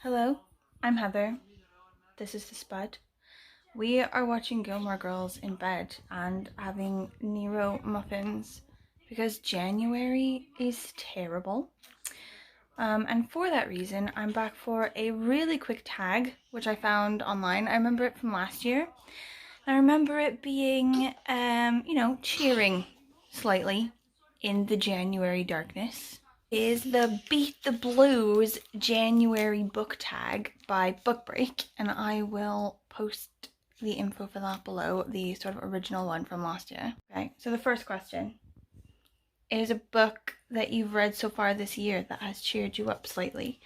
Hello, I'm Heather. This is the Spud. We are watching Gilmore Girls in bed and having Nero muffins because January is terrible. And for that reason, I'm back for a really quick tag, which I found online. I remember it from last year. I remember it being, cheering slightly in the January darkness. Is the Beat the Blues January book tag by Bookbreak, and I will post the info for that below, the sort of original one from last year. Okay, so the first question is a book that you've read so far this year that has cheered you up slightly.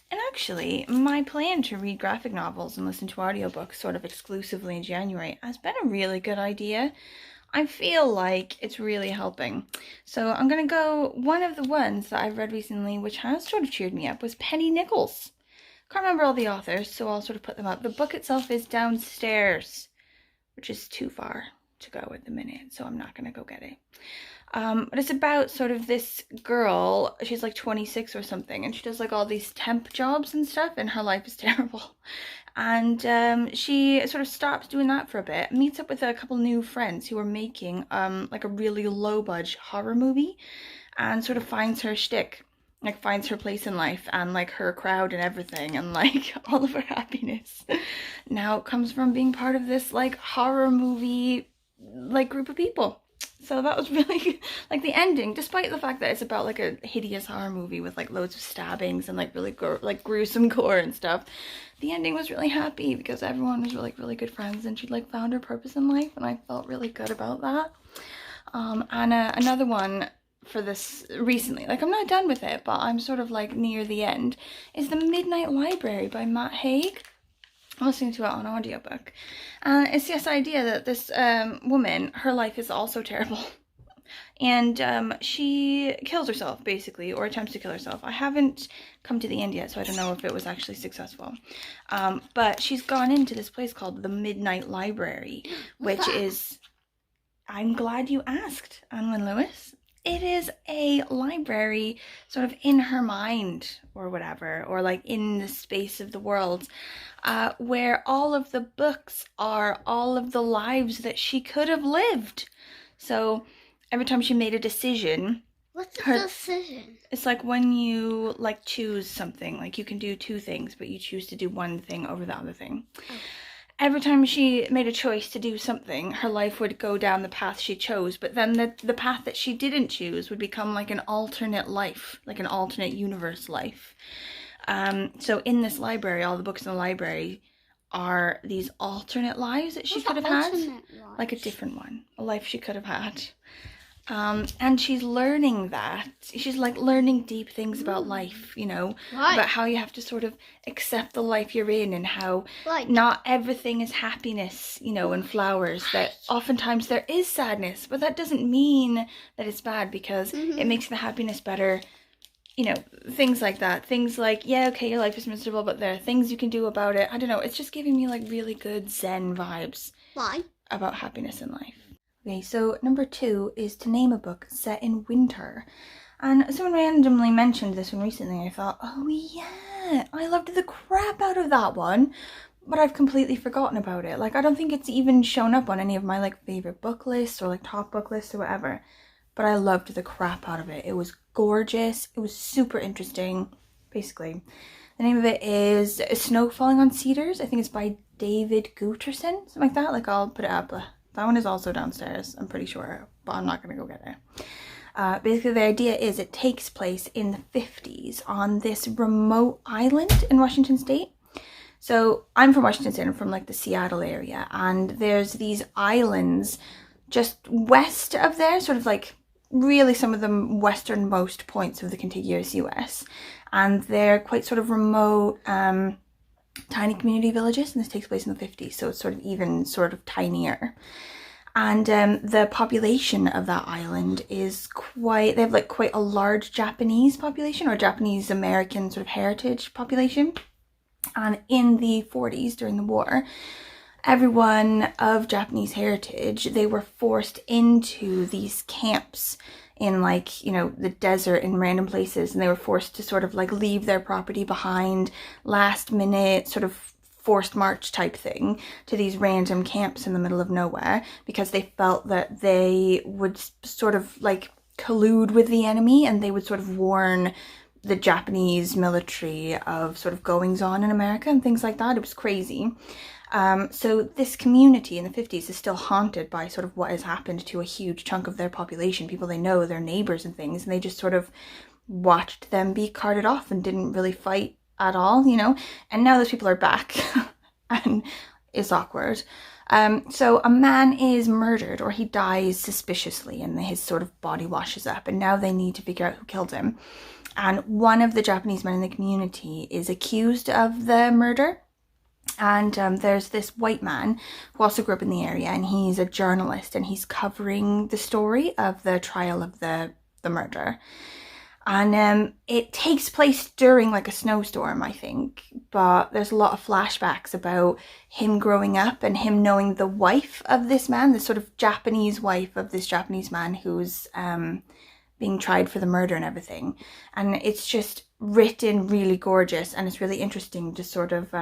And actually, my plan to read graphic novels and listen to audiobooks sort of exclusively in January has been a really good idea. I feel like it's really helping. So I'm going to go, one of the ones that I've read recently, which has sort of cheered me up, was Penny Nichols. Can't remember all the authors, so I'll sort of put them up. The book itself is downstairs, which is too far to go at the minute, so I'm not going to go get it. But it's about sort of this girl, she's like 26 or something, and she does like all these temp jobs and stuff, and her life is terrible. And she sort of stops doing that for a bit, meets up with a couple new friends who are making like a really low budget horror movie, and sort of finds her shtick, like finds her place in life and like her crowd and everything, and like all of her happiness now comes from being part of this like horror movie like group of people. So that was really like the ending, despite the fact that it's about like a hideous horror movie with like loads of stabbings and like really gruesome gore and stuff. The ending was really happy because everyone was really good friends, and she'd like found her purpose in life, and I felt really good about that. And another one for this recently, like I'm not done with it, but I'm sort of like near the end, is The Midnight Library by Matt Haig. I'm listening to it on audiobook. And it's this idea that this woman, her life is also terrible. And she kills herself, basically, or attempts to kill herself. I haven't come to the end yet, so I don't know if it was actually successful. But she's gone into this place called the Midnight Library, which is... I'm glad you asked, Anwen Lewis. It is a library sort of in her mind or whatever, or like in the space of the world, where all of the books are all of the lives that she could have lived. So every time she made a decision... What's a decision? It's like when you like choose something, like you can do two things, but you choose to do one thing over the other thing. Oh. Every time she made a choice to do something, her life would go down the path she chose, but then the path that she didn't choose would become like an alternate life, like an alternate universe life. So in this library, all the books in the library are these alternate lives that she could have had, like a different one, a life she could have had. And she's learning that. She's like learning deep things about life, you know, about how you have to sort of accept the life you're in, and how not everything is happiness, you know, and flowers, that oftentimes there is sadness, but that doesn't mean that it's bad, because it makes the happiness better, you know, things like that. Things like, yeah, okay, your life is miserable, but there are things you can do about it. I don't know, it's just giving me like really good Zen vibes. Why? About happiness in life. Okay, so number 2 is to name a book set in winter. And someone randomly mentioned this one recently. I thought, oh yeah, I loved the crap out of that one, but I've completely forgotten about it. Like, I don't think it's even shown up on any of my like favorite book lists or like top book lists or whatever, but I loved the crap out of it. It was gorgeous. It was super interesting. Basically, the name of it is Snow Falling on Cedars. I think it's by David Guterson, something like that. Like, I'll put it up. That one is also downstairs, I'm pretty sure, but I'm not going to go get it. Basically, the idea is it takes place in the 50s on this remote island in Washington State. So I'm from Washington State, I'm from like the Seattle area, and there's these islands just west of there, sort of like really some of the westernmost points of the contiguous US. And they're quite sort of remote, tiny community villages, and this takes place in the 50s, so it's sort of even sort of tinier. And the population of that island is they have like quite a large Japanese population, or Japanese American sort of heritage population. And in the 40s, during the war, everyone of Japanese heritage, they were forced into these camps in like, you know, the desert in random places, and they were forced to sort of like leave their property behind, last minute sort of forced march type thing to these random camps in the middle of nowhere, because they felt that they would sort of like collude with the enemy, and they would sort of warn the Japanese military of sort of goings on in America and things like that. It was crazy. So this community in the 50s is still haunted by sort of what has happened to a huge chunk of their population, people they know, their neighbors and things, and they just sort of watched them be carted off and didn't really fight at all, you know. And now those people are back and it's awkward. So a man is murdered, or he dies suspiciously, and his sort of body washes up, and now they need to figure out who killed him. And one of the Japanese men in the community is accused of the murder. And there's this white man who also grew up in the area, and he's a journalist, and he's covering the story of the trial of the murder. And it takes place during like a snowstorm, I think, but there's a lot of flashbacks about him growing up and him knowing the wife of this man, the sort of Japanese wife of this Japanese man who's being tried for the murder and everything. And it's just written really gorgeous, and it's really interesting to sort of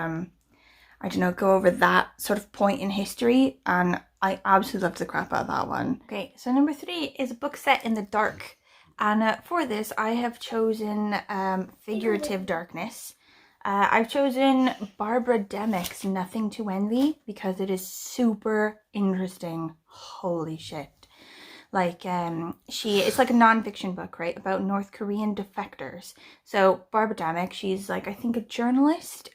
I don't know, go over that sort of point in history, and I absolutely loved the crap out of that one. Okay, so number 3 is a book set in the dark, and for this I have chosen Figurative Darkness. I've chosen Barbara Demick's Nothing to Envy because it is super interesting. Holy shit. Like, it's like a non-fiction book, right, about North Korean defectors. So Barbara Demick, she's like, I think a journalist,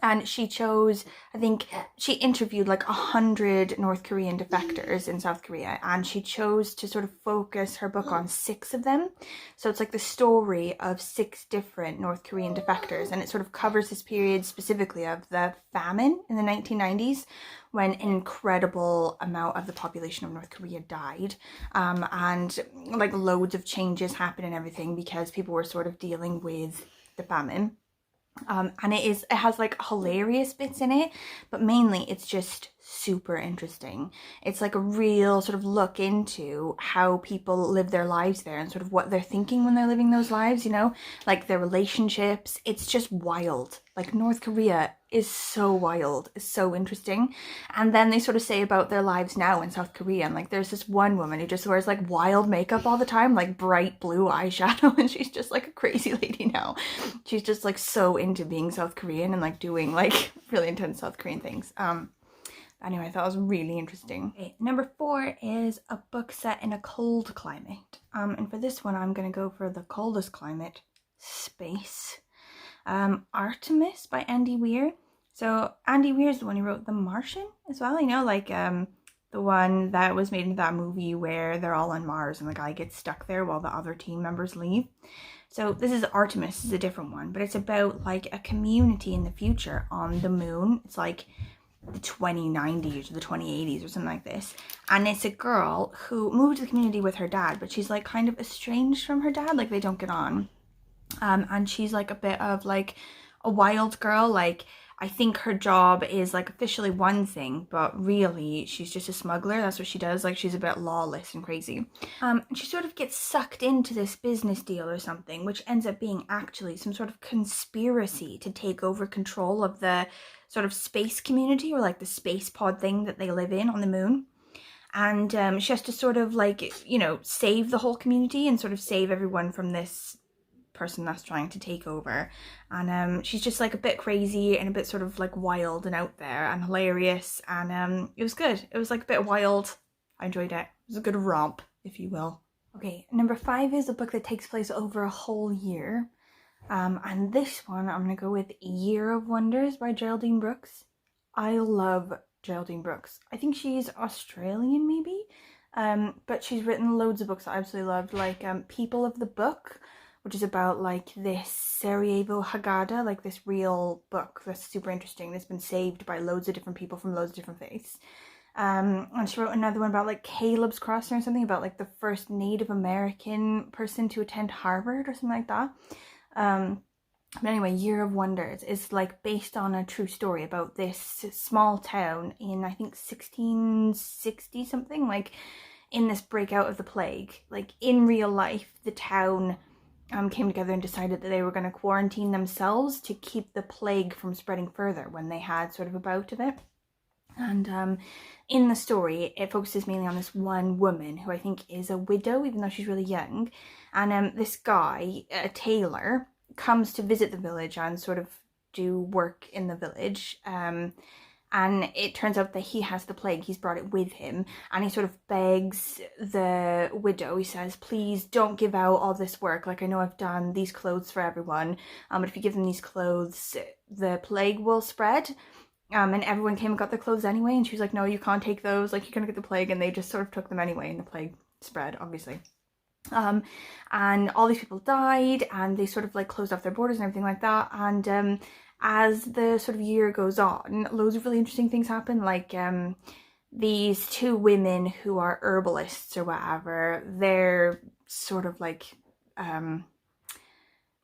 and she chose, I think she interviewed like 100 North Korean defectors in South Korea, and she chose to sort of focus her book on 6 of them. So it's like the story of 6 different North Korean defectors, and it sort of covers this period specifically of the famine in the 1990s, when an incredible amount of the population of North Korea died, and like loads of changes happened and everything because people were sort of dealing with the famine. And it has like hilarious bits in it, but mainly it's just super interesting. It's like a real sort of look into how people live their lives there and sort of what they're thinking when they're living those lives, you know, like their relationships. It's just wild. Like North Korea is so wild. It's so interesting. And then they sort of say about their lives now in South Korea, and like there's this one woman who just wears like wild makeup all the time, like bright blue eyeshadow, and she's just like a crazy lady now. She's just like so into being South Korean and like doing like really intense South Korean things. Anyway, I thought it was really interesting. Okay, number 4 is a book set in a cold climate. And for this one, I'm going to go for the coldest climate, space. Artemis by Andy Weir. So Andy Weir is the one who wrote The Martian as well, you know, like the one that was made into that movie where they're all on Mars and the guy gets stuck there while the other team members leave. So this is Artemis, this is a different one, but it's about like a community in the future on the moon. It's like the 2090s or the 2080s or something like this, and it's a girl who moved to the community with her dad, but she's like kind of estranged from her dad, like they don't get on, and she's like a bit of like a wild girl. Like I think her job is like officially one thing, but really she's just a smuggler. That's what she does. Like she's a bit lawless and crazy. And she sort of gets sucked into this business deal or something, which ends up being actually some sort of conspiracy to take over control of the sort of space community, or like the space pod thing that they live in on the moon. And she has to sort of like, you know, save the whole community and sort of save everyone from this person that's trying to take over. And she's just like a bit crazy and a bit sort of like wild and out there and hilarious, and it was good. It was like a bit wild. I enjoyed it. It was a good romp, if you will. Okay, number 5 is a book that takes place over a whole year. And this one I'm gonna go with Year of Wonders by Geraldine Brooks. I love Geraldine Brooks. I think she's Australian maybe, but she's written loads of books that I absolutely loved, like People of the Book, which is about like this Sarajevo Haggadah, like this real book that's super interesting, that's been saved by loads of different people from loads of different faiths. And she wrote another one about like Caleb's Crossing or something, about like the first Native American person to attend Harvard or something like that. But anyway, Year of Wonders is like based on a true story about this small town in, I think, 1660 something, like in this breakout of the plague. Like in real life, the town came together and decided that they were going to quarantine themselves to keep the plague from spreading further when they had sort of a bout of it. And in the story, it focuses mainly on this one woman who I think is a widow, even though she's really young. And this guy, a tailor, comes to visit the village and sort of do work in the village. And it turns out that he has the plague. He's brought it with him, and he sort of begs the widow. He says, please don't give out all this work. Like, I know I've done these clothes for everyone, but if you give them these clothes, the plague will spread. And everyone came and got their clothes anyway, and she was like, no, you can't take those, like, you're gonna get the plague. And they just sort of took them anyway, and the plague spread, obviously. And all these people died, and they sort of like closed off their borders and everything like that. And as the sort of year goes on, loads of really interesting things happen, like these two women who are herbalists or whatever, they're sort of like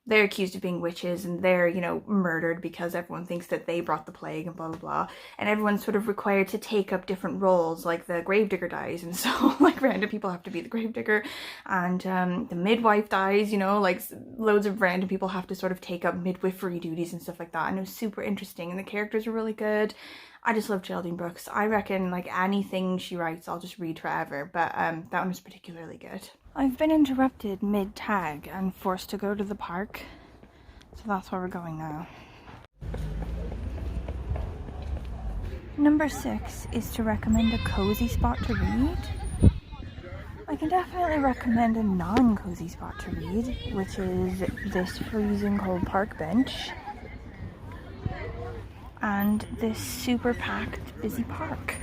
they're accused of being witches, and they're, you know, murdered because everyone thinks that they brought the plague and blah blah blah. And everyone's sort of required to take up different roles, like the gravedigger dies, and so like random people have to be the gravedigger, and the midwife dies, you know, like loads of random people have to sort of take up midwifery duties and stuff like that. And it was super interesting, and the characters are really good. I just love Geraldine Brooks. I reckon like anything she writes I'll just read forever, but that one was particularly good. I've been interrupted mid-tag and forced to go to the park, so that's where we're going now. Number 6 is to recommend a cozy spot to read. I can definitely recommend a non-cozy spot to read, which is this freezing cold park bench and this super packed busy park.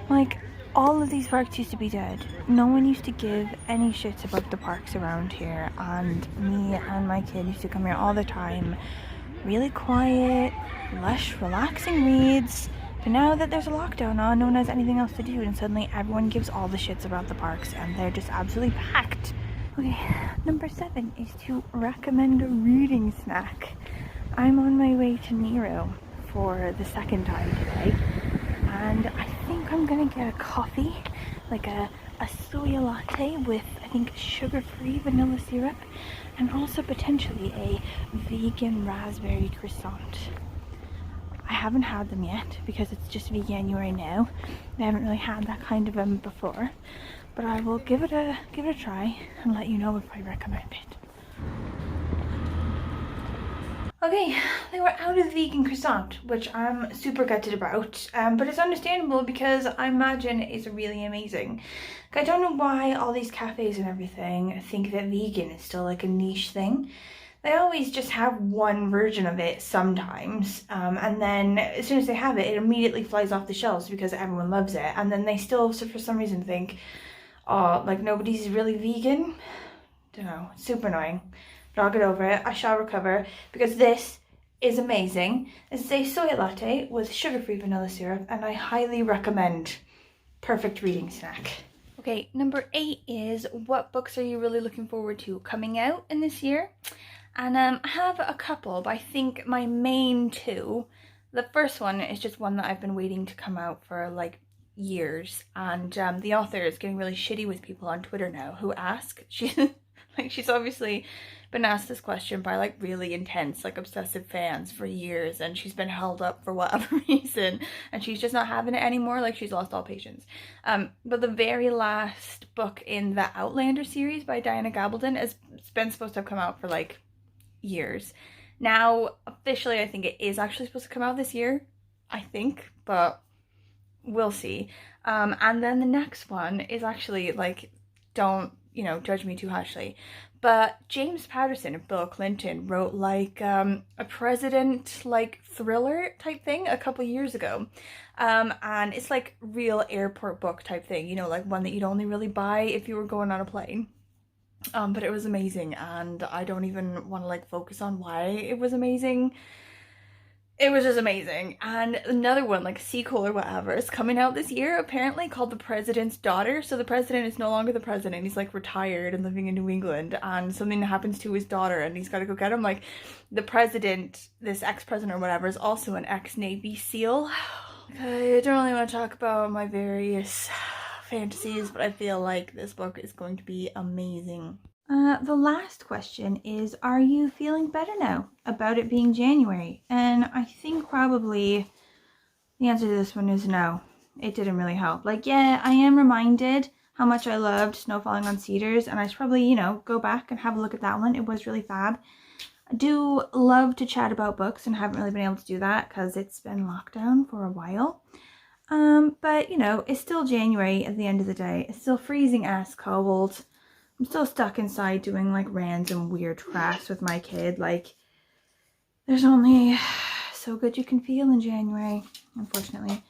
Like, all of these parks used to be dead. No one used to give any shits about the parks around here, and me and my kid used to come here all the time. Really quiet, lush, relaxing reads. But now that there's a lockdown on, no one has anything else to do, and suddenly everyone gives all the shits about the parks, and they're just absolutely packed. Okay, number 7 is to recommend a reading snack. I'm on my way to Nero for the second time today, and I think I'm gonna get a coffee, like a soya latte with, I think, sugar-free vanilla syrup, and also potentially a vegan raspberry croissant. I haven't had them yet because it's just Veganuary now. I haven't really had that kind of them before, but I will give it a try and let you know if I recommend it. Okay, they were out of vegan croissant, which I'm super gutted about, but it's understandable because I imagine it's really amazing. I don't know why all these cafes and everything think that vegan is still like a niche thing. They always just have one version of it sometimes, and then as soon as they have it, it immediately flies off the shelves because everyone loves it, and then they still, for some reason, think, oh, like nobody's really vegan. Don't know, it's super annoying. But I'll get over it. I shall recover, because this is amazing. This is a soya latte with sugar-free vanilla syrup, and I highly recommend. Perfect reading snack. Okay, number 8 is, what books are you really looking forward to coming out in this year? And I have a couple, but I think my main 2, the first one is just one that I've been waiting to come out for like years, and the author is getting really shitty with people on Twitter now who ask. She's obviously been asked this question by like really intense, like obsessive fans for years, and she's been held up for whatever reason, and she's just not having it anymore. Like, she's lost all patience. But the very last book in the Outlander series by Diana Gabaldon has been supposed to have come out for like years. Now, officially, I think it is actually supposed to come out this year, I think, but we'll see. And then the next one is actually like, don't, you know, judge me too harshly, but James Patterson of Bill Clinton wrote like a president like thriller type thing a couple years ago, and it's like real airport book type thing, you know, like one that you'd only really buy if you were going on a plane. But it was amazing, and I don't even want to like focus on why it was amazing. it was just amazing. And another one, like a sequel or whatever, is coming out this year, apparently, called The President's Daughter. So the president is no longer the president. He's like retired and living in New England, and something happens to his daughter and he's got to go get him. Like, the president, this ex-president or whatever, is also an ex-Navy SEAL. Okay, I don't really want to talk about my various fantasies, but I feel like this book is going to be amazing. The last question is, are you feeling better now about it being January? And I think probably the answer to this one is no. It didn't really help. Like, yeah, I am reminded how much I loved Snow Falling on Cedars, and I should probably, you know, go back and have a look at that one. It was really fab. I do love to chat about books and haven't really been able to do that because it's been lockdown for a while. But, you know, it's still January at the end of the day. It's still freezing ass cold. I'm still stuck inside doing like random weird crafts with my kid. Like, there's only so good you can feel in January, unfortunately.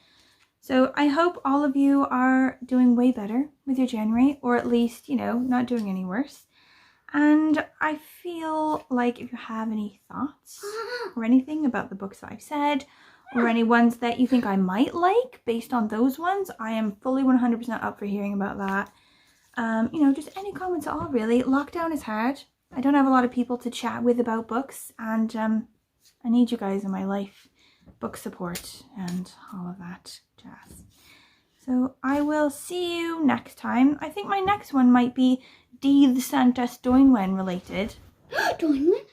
So I hope all of you are doing way better with your January, or at least, you know, not doing any worse. And I feel like if you have any thoughts or anything about the books that I've said, or any ones that you think I might like based on those ones, I am fully 100% up for hearing about that. You know, just any comments at all, really. Lockdown is hard. I don't have a lot of people to chat with about books, and I need you guys in my life. Book support and all of that jazz. So I will see you next time. I think my next one might be Dydd Santes Dwynwen related. Dwynwen?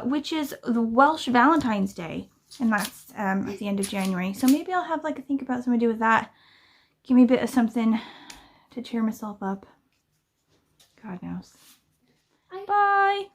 Which is the Welsh Valentine's Day, and that's at the end of January. So maybe I'll have like a think about something to do with that. Give me a bit of something to cheer myself up. God knows. Bye.